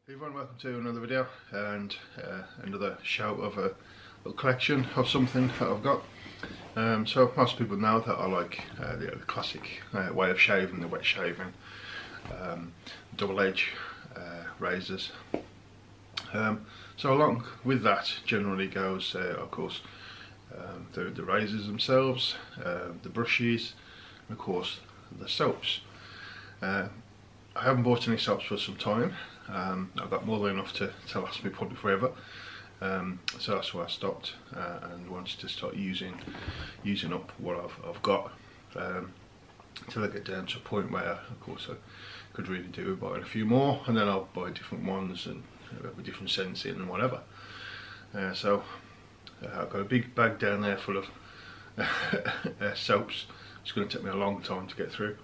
Hey everyone, welcome to another video and another shout of a little collection of something that I've got. So most people know that I like the classic way of shaving, the wet shaving, double edge razors. So along with that generally goes of course the razors themselves, the brushes, and of course the soaps. I haven't bought any soaps for some time. I've got more than enough to last me probably forever, so that's why I stopped and wanted to start using up what I've got until I get down to a point where of course I could really do with buying a few more, and then I'll buy different ones and with different scents in and whatever. So I've got a big bag down there full of soaps. It's going to take me a long time to get through.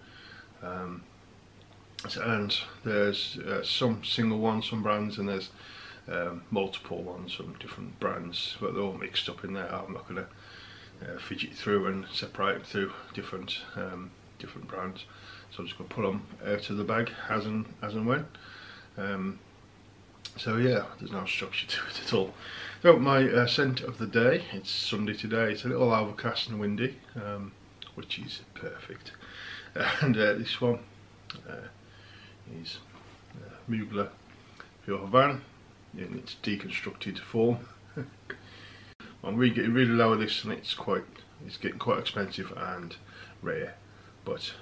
And there's some single ones from brands, and there's multiple ones from different brands, but they're all mixed up in there. I'm not going to fidget through and separate through different brands, so I'm just going to pull them out of the bag as and when. So yeah, there's no structure to it at all. So my scent of the day, it's Sunday today, it's a little overcast and windy, which is perfect. And this one is Mugler Pure Havana in its deconstructed form. I'm really getting really low with this, and it's getting quite expensive and rare, but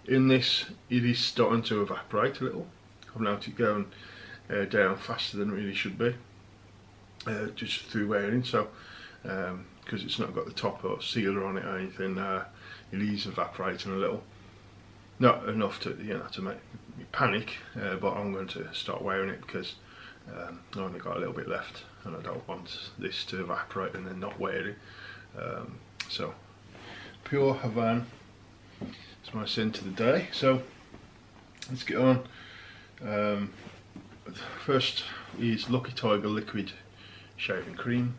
in this it is starting to evaporate a little. I've noticed it going down faster than it really should be, just through wearing. So because it's not got the top or sealer on it or anything, it is evaporating a little. Not enough to to make me panic, but I'm going to start wearing it because I've only got a little bit left, and I don't want this to evaporate and then not wear it. So Pure Havana is my scent of the day. So let's get on. First is Lucky Tiger Liquid Shaving Cream.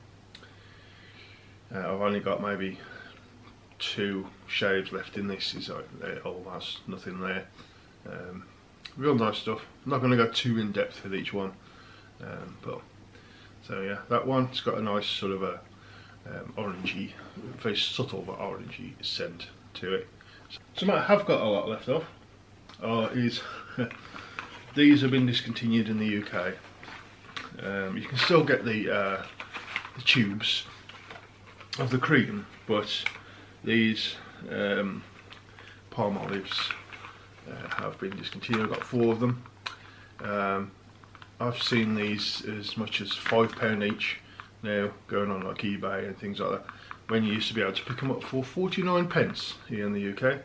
I've only got maybe 2 shaves left in this. Is almost nothing there. Real nice stuff. I'm not going to go too in depth with each one, but so yeah, that one, it's got a nice sort of a orangey, very subtle but orangey scent to it. So I have got a lot left of is these have been discontinued in the UK. You can still get the tubes of the cream, but these palm olives have been discontinued. I've got 4 of them. I've seen these as much as £5 each now, going on like eBay and things like that, when you used to be able to pick them up for 49p here in the UK,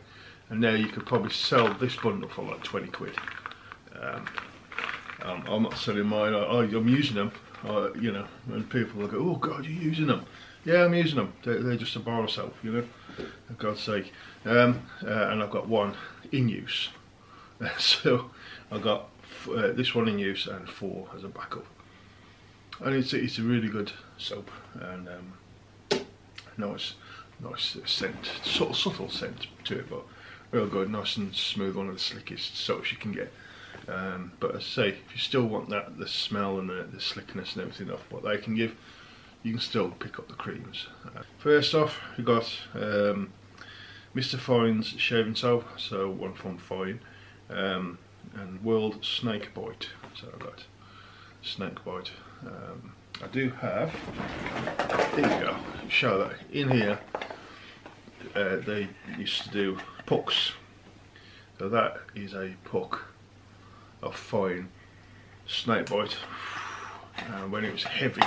and now you could probably sell this bundle for like 20 quid. I'm not selling mine. I'm using them, you know, and people will go, "Oh God, you're using them." Yeah, I'm using them. They're just a bar of soap, you know, for God's sake. And I've got 1 in use. So I've got this one in use and 4 as a backup. And it's a really good soap, and nice scent, sort of subtle scent to it, but real good, nice and smooth. One of the slickest soaps you can get. But as I say, if you still want the smell and the slickness and everything of what they can give, you can still pick up the creams. First off, we got Mr. Fine's shaving soap, so one from Fine, and World Snake Bite. So I've got Snake Bite. I do have, there you go, show that in here. They used to do pucks, so that is a puck of Fine Snake Bite, when it was heavy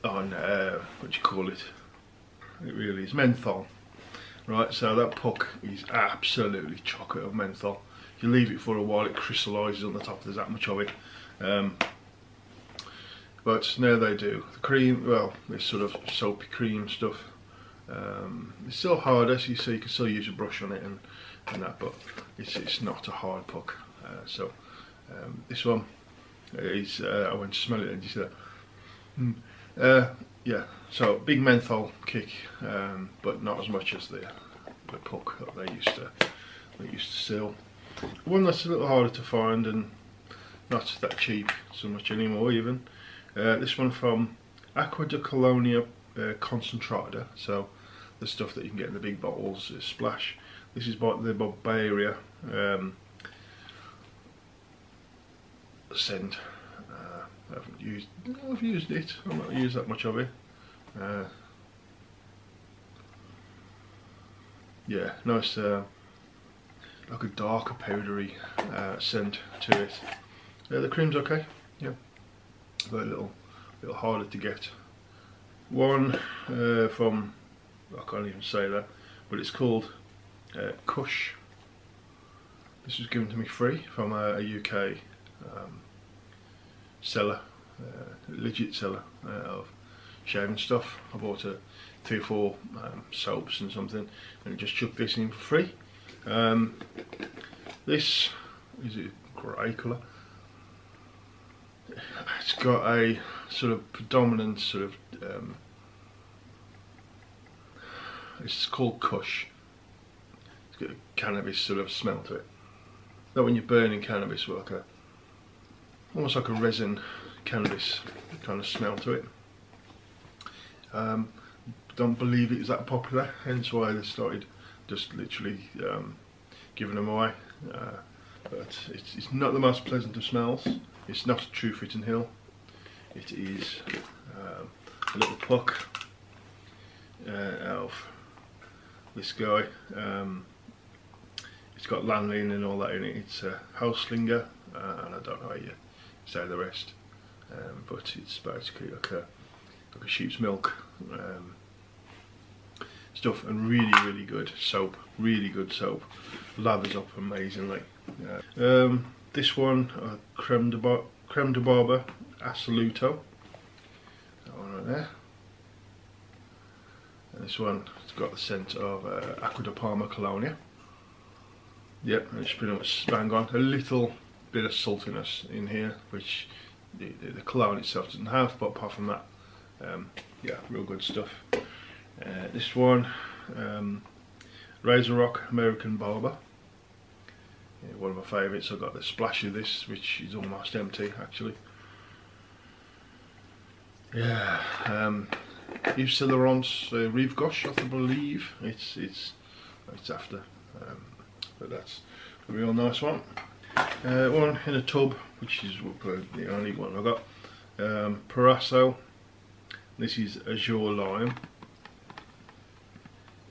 on what do you call it? It really is menthol, right? So that puck is absolutely chocolate of menthol. If you leave it for a while, it crystallises on the top. There's that much of it. But now they do the cream. Well, this sort of soapy cream stuff. It's still harder, so you can still use a brush on it and that, but it's not a hard puck. So this one is, I went to smell it and you see that. Yeah, so big menthol kick, but not as much as the puck that they used to sell. One that's a little harder to find and not that cheap so much anymore even. This one from Acqua di Colonia Concentrata, so the stuff that you can get in the big bottles is Splash. This is by the Barbaria scent. I've used it. I've not used that much of it. Yeah, nice, like a darker powdery scent to it. The cream's okay. Yeah, but a little harder to get. One from, I can't even say that, but it's called Kush. This was given to me free from a UK seller, legit seller of shaving stuff. I bought 3 or 4 soaps and something, and just chucked this in for free. This is a grey colour. It's got a sort of predominant sort of it's called Kush. It's got a cannabis sort of smell to it. Like when you're burning cannabis, like almost like a resin cannabis kind of smell to it. Don't believe it is that popular, hence why they started just literally giving them away. But it's not the most pleasant of smells. It's not a true Fit and Hill. It is a little puck of this guy. It's got lanolin and all that in it. It's a Hauslinger, and I don't know how you say the rest, but it's basically like a sheep's milk stuff, and really good soap. Really good soap. Lathers up amazingly. This one, Creme De Barber Assoluto. That one right there. And this one, it's got the scent of Acqua di Parma Colonia. Yep, and it's pretty much bang on. A little bit of saltiness in here, which the cologne itself doesn't have, but apart from that, yeah, real good stuff. This one, Razor Rock American Barber. Yeah, one of my favourites. I've got the splash of this, which is almost empty actually. Yeah, Yves Saint Laurent's Rive Gauche, I believe it's after, but that's a real nice one. One in a tub, which is the only one I got. Pharaoh. This is Azure Lime,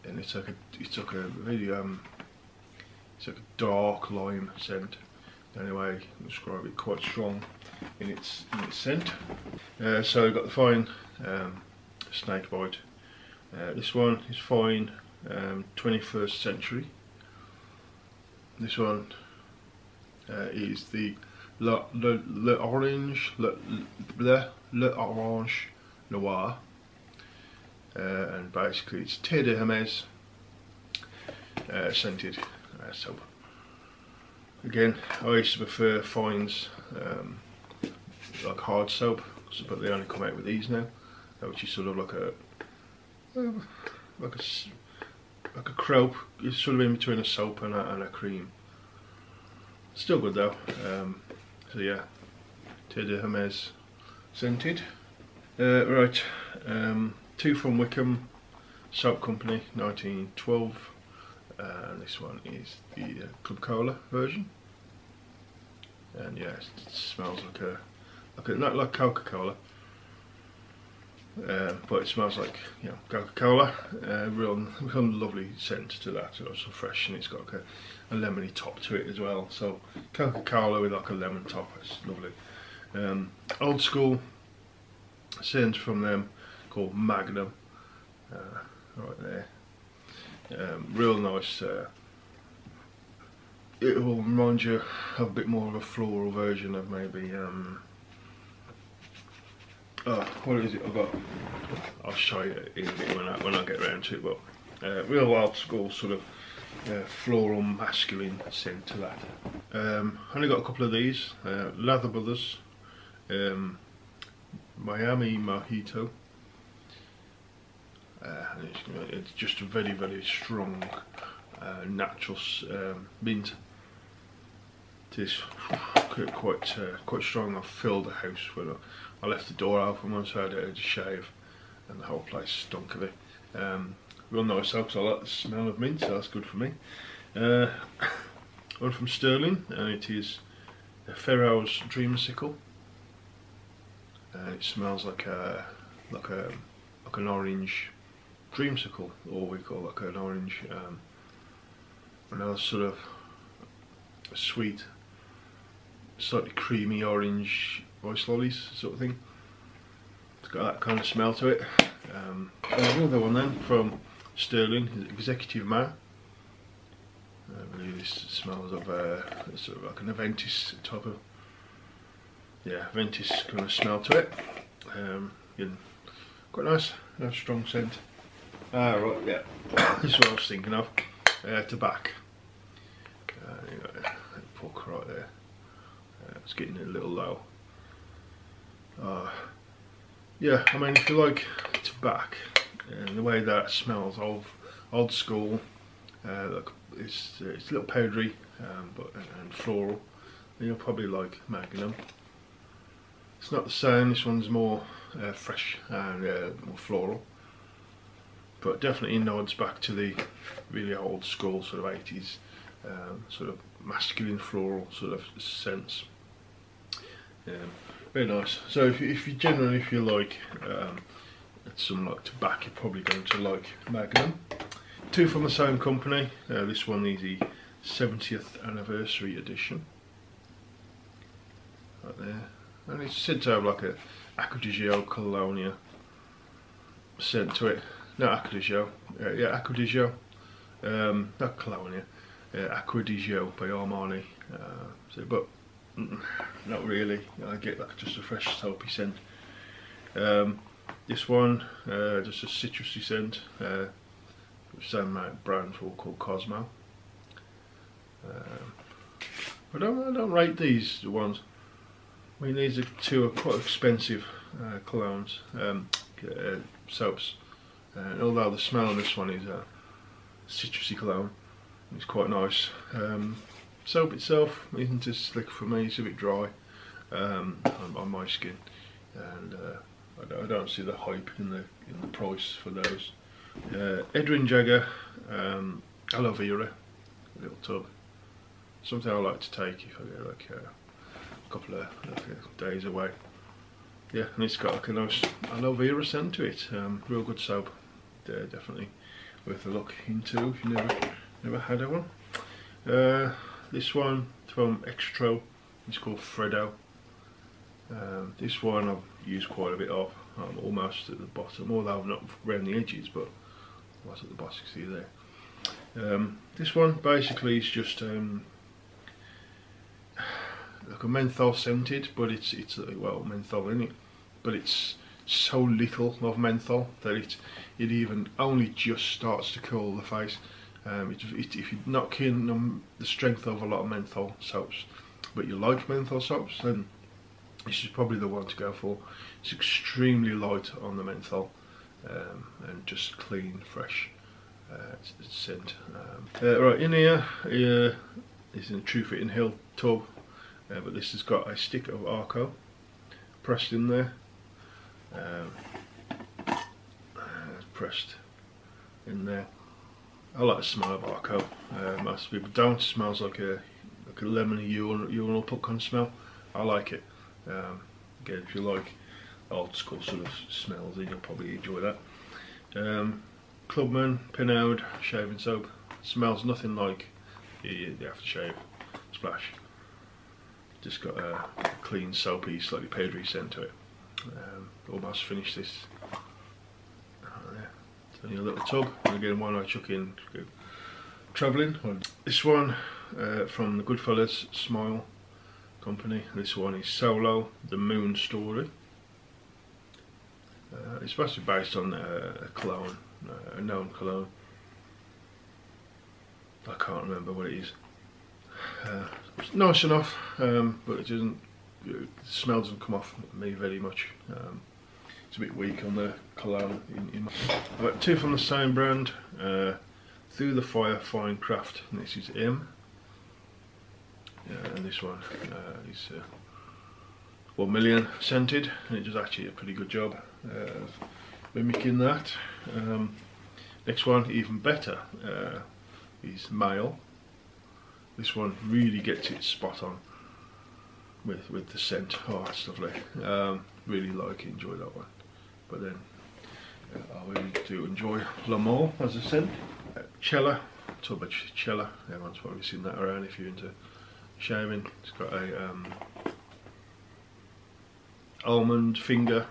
and it's like a very it's like a dark lime scent. Anyway, I describe it quite strong in its scent. So we've got the fine snake bite. This one is fine 21st century. This one is the Le Orange Noir, and basically it's Terre de Hermes scented soap. Again, I used to prefer fines like hard soap, but they only come out with these now, which is sort of like a crope. It's sort of in between a soap and a cream. Still good though. So yeah, Terre de Hermes scented. Right, 2 from Wickham Soap Company, 1912. And this one is the Club Cola version, and yeah, it smells not like Coca-Cola, but it smells like, you know, Coca-Cola. Real lovely scent to that. It's also fresh, and it's got like a lemony top to it as well. So Coca-Cola with like a lemon top, it's lovely. Old school scent from them called Magnum, right there. Real nice. It will remind you of a bit more of a floral version of maybe what is it I've got? I'll show you in a bit when I get around to it, but real old school sort of floral masculine scent to that. Only got a couple of these. Leather Brothers Miami Mojito. It's just a very strong natural mint. It is quite strong. I've filled the house when I left the door open once I had to shave, and the whole place stunk of it. Real nice though, because I like the smell of mint, so that's good for me. One from Sterling, and it is Pharaoh's Dreamsicle. It smells like an orange dreamsicle, or we call like an orange, another sort of sweet, slightly creamy orange rice lollies sort of thing. It's got that kind of smell to it. Another one then from Sterling is Executive Man. I believe this smells of sort of like an Aventis type of, yeah, Aventis kind of smell to it. Quite nice strong scent. Right, yeah, this is what I was thinking of. Tobacco. You got a pork right there. It's getting a little low. Yeah, I mean, if you like tobacco, and the way that smells of old school, look, it's a little powdery, and floral. You'll probably like Magnum. It's not the same. This one's more fresh and more floral, but definitely nods back to the really old school sort of 80s sort of masculine floral sort of scents. Very nice. So if you generally like some like tobacco, you're probably going to like Magnum. Two from the same company. This one is the 70th anniversary edition. Right there. And it's said to have like a Acqua di Gio Colonia scent to it. Not Acqua di Gio. Yeah, Acqua di Gio. Not Colonia. Acqua di Gio by Armani. But not really. I get like just a fresh soapy scent. This one, just a citrusy scent. Same brand called Cosmo. I don't rate these ones. I mean, these two are quite expensive colognes, soaps. And although the smell of this one is a citrusy cologne, it's quite nice. Soap itself isn't as slick for me. It's a bit dry on my skin, and I don't see the hype in the price for those. Edwin Jagger aloe vera, a little tub. Something I like to take if I get like a couple of days away. Yeah, and it's got like a nice aloe vera scent to it. Real good soap. Definitely worth a look into if you never had one. This one from Extro is called Fredo. This one I've used quite a bit of. I'm almost at the bottom, although I'm not around the edges, but I was at the bottom, see there. This one basically is just like a menthol scented, but it's well, menthol in it, but it's so little of menthol that it even only just starts to cool the face. If you're not keen on the strength of a lot of menthol soaps, but you like menthol soaps, then this is probably the one to go for. It's extremely light on the menthol, and just clean, fresh scent. Right, in here is in a True Fit and Hill tub, but this has got a stick of Arco pressed in there. Pressed in there. I like the smell of Arco. Most people don't. It smells like a lemony urinal puck kind of smell. I like it. Again, if you like old school sort of smells, then you'll probably enjoy that. Clubman Pinard shaving soap. Smells nothing like the aftershave splash. Just got a clean, soapy, slightly powdery scent to it. Almost finished this. It's only a little tub, and again one I chuck in travelling. This one from the Goodfellas Smile company. This one is Solo, the Moon Story. It's supposed to be based on a cologne, a known cologne. I can't remember what it is. It's nice enough, but it doesn't. The smell doesn't come off me very much. It's a bit weak on the cologne. Right, two from the same brand. Through the Fire Fine Craft. And this is M. and this one is 1 million scented, and it does actually a pretty good job of mimicking that. Next one, even better, is male. This one really gets it spot on with the scent. Oh, it's lovely. Really enjoy that one. But then I really do enjoy L'Amour as a scent. Cella, talk about Cella. Everyone's probably seen that around if you're into shaving. It's got a almond finger,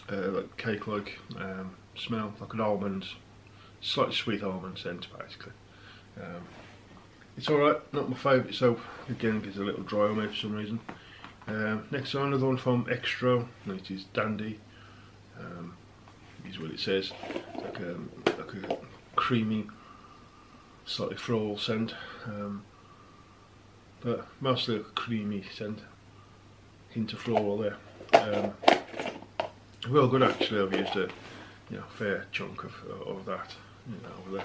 like cake-like smell, like an almond, slightly sweet almond scent basically. It's alright, not my favourite soap. Again, gets a little dry on me for some reason. Next one, another one from Extra, and it is Dandy. Is what it says. It's like a creamy, slightly floral scent, but mostly a creamy scent. Hint of floral there. Well good actually. I've used a fair chunk of that over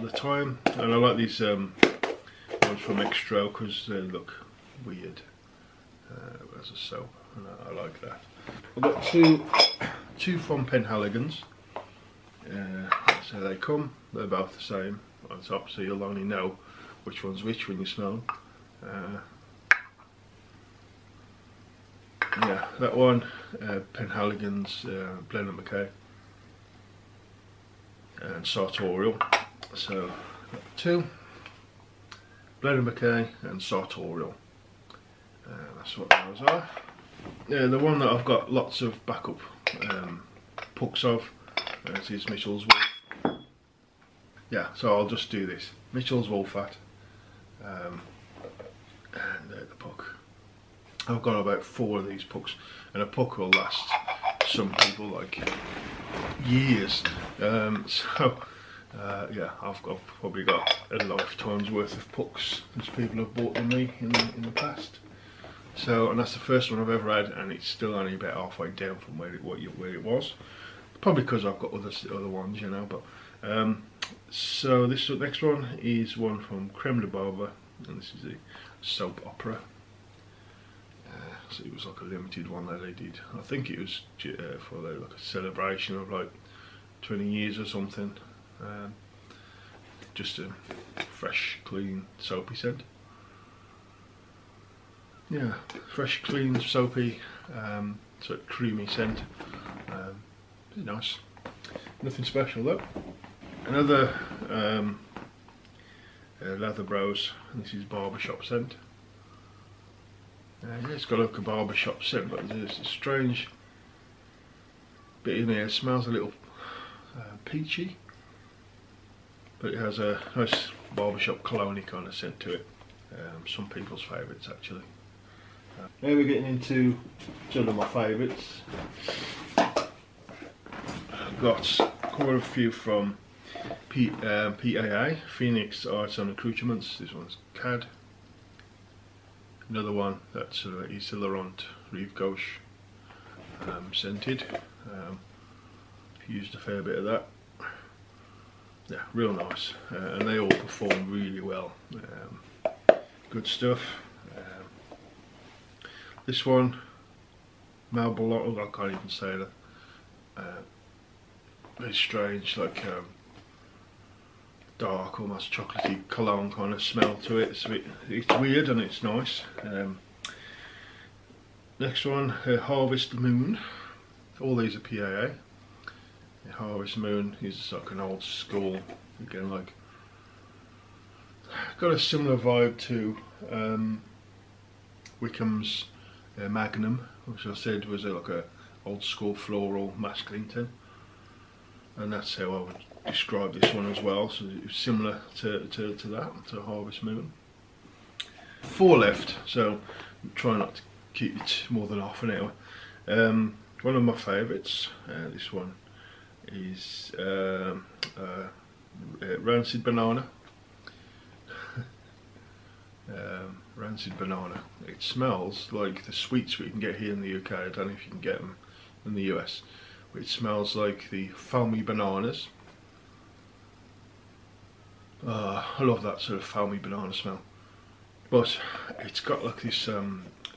the time, and I like these ones from Extra because they look weird as a soap, and I like that. I've got two from Penhaligons. So they come, they're both the same on top, so you'll only know which one's which when you smell them. Yeah, that one, Penhaligons, Blend McKay, and Sartorial. So, two, Blend McKay and Sartorial. That's what those are. Yeah, the one that I've got lots of backup pucks of, this is Mitchell's Wool. Yeah, so I'll just do this. Mitchell's Wool Fat, and the puck. I've got about 4 of these pucks, and a puck will last some people like years. Yeah, I've probably got a lifetime's worth of pucks as people have bought them me in the past. So, and that's the first one I've ever had, and it's still only about halfway down from where it was. Probably because I've got other ones, you know. But so this next one is one from Creme De Barber, and this is a soap opera. So it was like a limited one that they did. I think it was for like a celebration of like 20 years or something. Just a fresh, clean, soapy scent. Yeah, fresh, clean, soapy, sort of creamy scent. Pretty nice. Nothing special though. Another Leather Bros, and this is barbershop scent. Yeah, it's got like a barbershop scent, but there's a strange bit in here. It smells a little peachy, but it has a nice barbershop cologne kind of scent to it. Some people's favourites actually. Now we're getting into some of my favourites. I've got quite a few from PAA, Phoenix Arts and Accoutrements. This one's CAD. Another one that's Yves Saint Laurent Rive Gauche scented. Used a fair bit of that. Yeah, real nice, and they all perform really well. Good stuff. This one, Malbolot, I can't even say that. Very strange, like dark, almost chocolatey cologne kind of smell to it. It's weird and it's nice. Next one, Harvest Moon. All these are PAA. Harvest Moon is like an old school, again, like got a similar vibe to Wickham's Magnum, which I said was like a old school floral masculine tin, and that's how I would describe this one as well. So it's similar to that, to Harvest Moon. 4 left, so try not to keep it more than half an hour. One of my favourites, this one is Rancid Banana. Rancid Banana. It smells like the sweets we can get here in the UK. I don't know if you can get them in the US. But it smells like the foamy bananas. I love that sort of foamy banana smell. but it's got like this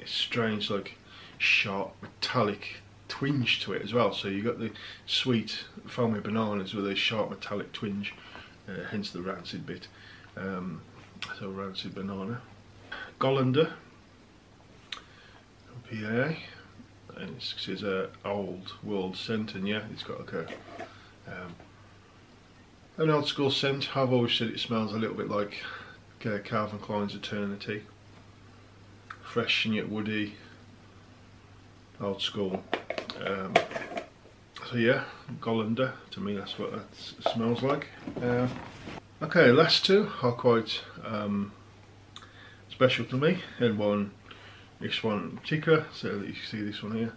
strange, like sharp metallic twinge to it as well. So you got the sweet foamy bananas with a sharp metallic twinge, hence the rancid bit. So rancid banana. Colander, PA, and it's a old world scent, and yeah, it's got like an old school scent. I've always said it smells a little bit like Calvin Klein's Eternity. Fresh and yet woody, old school. So yeah, Colander, to me that's what that smells like. Okay, last two are quite special to me, and this one in particular, so that you can see this one here.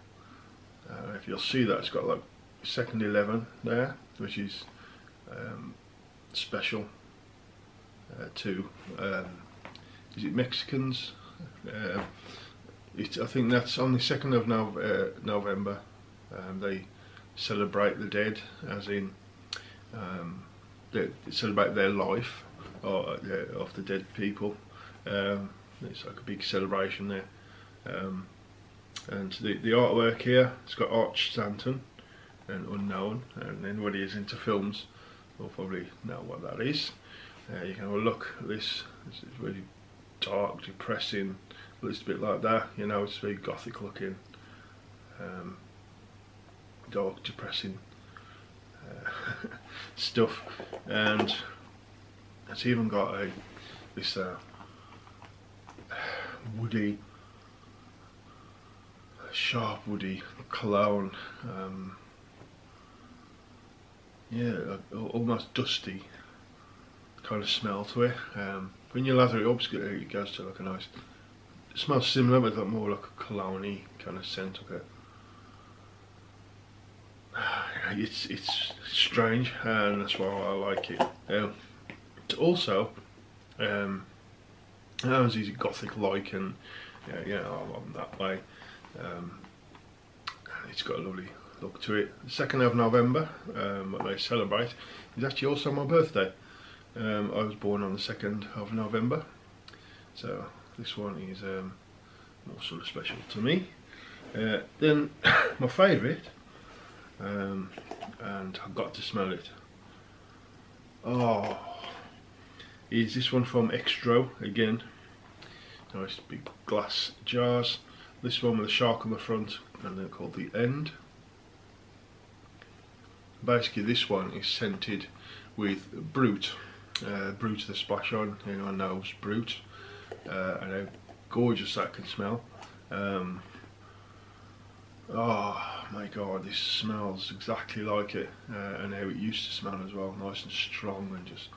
If you'll see that, it's got like second 11 there, which is special to, is it Mexicans? I think that's on the 2nd of November. They celebrate the dead, as in they celebrate their life of the dead people. It's like a big celebration there. And the artwork here, it's got Arch Stanton and Unknown, and anybody who's into films will probably know what that is. You can have a look at this. This is really dark, depressing, looks a bit like that, you know, it's very gothic looking, dark, depressing stuff, and it's even got this woody, sharp woody cologne, yeah, almost dusty kind of smell to it. When you lather it up, it goes to like a nice, it smells similar but more like a cologne-y kind of scent of it. It's strange, and that's why I like it. It's also it's easy gothic-like, and yeah, I'm that way. It's got a lovely look to it. The 2nd of November, what they celebrate, is actually also my birthday. I was born on the 2nd of November, so this one is more sort of special to me. Then my favourite, and I've got to smell it. Oh, is this one from Extro again. Nice big glass jars. This one with a shark on the front, and they're called The End. Basically, this one is scented with Brut. Brut the splash on, anyone knows Brut, and how gorgeous that can smell. Oh my god, this smells exactly like it, and how it used to smell as well, nice and strong and just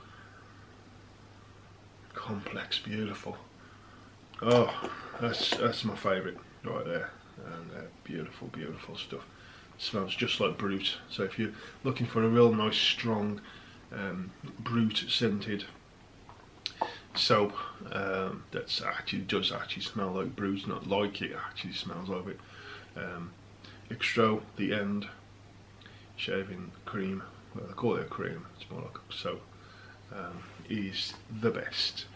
complex, beautiful. Oh, that's my favourite right there, and beautiful, beautiful stuff. It smells just like Brut, so if you're looking for a real nice strong Brut scented soap that actually does smell like Brut, not like it actually smells like it. Extro, The End shaving cream, well, they call it a cream, it's more like a soap, is the best,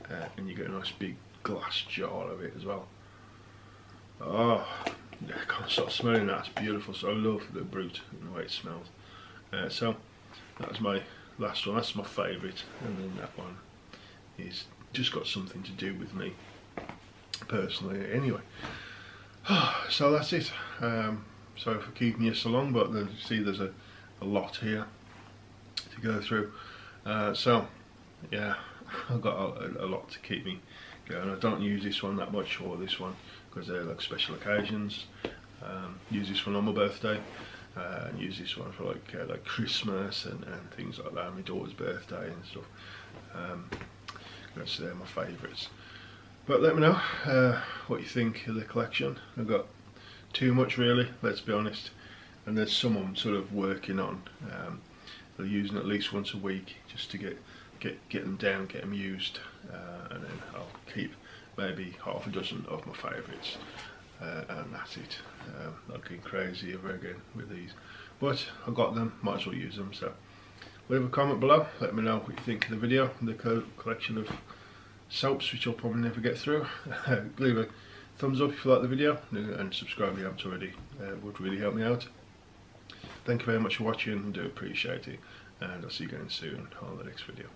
and you get a nice big glass jar of it as well. Oh, I can't stop smelling that, it's beautiful. So I love the Brut and the way it smells. So that's my last one, that's my favourite, and then that one is just got something to do with me personally anyway. So that's it. Sorry for keeping you so long, but you see there's a lot here to go through. So yeah, I've got a lot to keep me going. I don't use this one that much, or this one, because they're like special occasions. Use this one on my birthday, and use this one for like Christmas and things like that, my daughter's birthday and stuff. That's my favourites. But let me know what you think of the collection. I've got too much really, let's be honest, and there's some I'm sort of working on. They're using at least once a week just to get them down, get them used, and then I'll keep maybe half a dozen of my favourites, and that's it. Not getting crazy ever again with these, but I've got them, might as well use them. So leave a comment below, let me know what you think of the video, the collection of soaps, which I'll probably never get through. Leave a thumbs up if you like the video, and subscribe if you haven't already. Would really help me out. Thank you very much for watching, I do appreciate it, and I'll see you again soon on the next video.